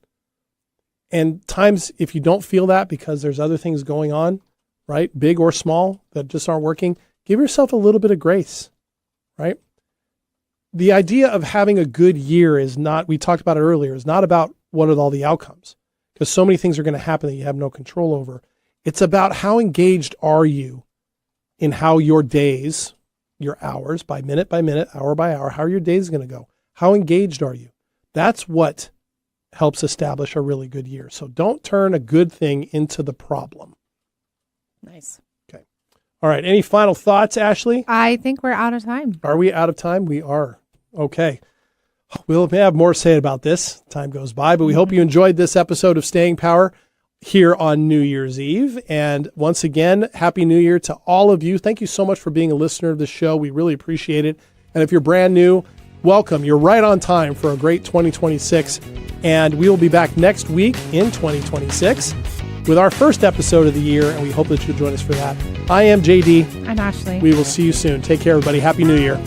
And times, if you don't feel that because there's other things going on, right, big or small, that just aren't working, give yourself a little bit of grace, right? The idea of having a good year is not, we talked about it earlier, is not about what are all the outcomes, because so many things are going to happen that you have no control over. It's about how engaged are you in how your days, your hours, by minute, hour by hour, how are your days going to go? How engaged are you? That's what helps establish a really good year. So don't turn a good thing into the problem. Nice. Okay. All right. Any final thoughts, Ashley? I think we're out of time. Are we out of time? We are. Okay. We'll have more to say about this. Time goes by, but we hope you enjoyed this episode of Staying Power here on New Year's Eve. And once again, Happy New Year to all of you. Thank you so much for being a listener of the show. We really appreciate it. And if you're brand new, welcome. You're right on time for a great 2026. And we will be back next week in 2026 with our first episode of the year. And we hope that you'll join us for that. I am JD. I'm Ashley. We will see you soon. Take care, everybody. Happy New Year.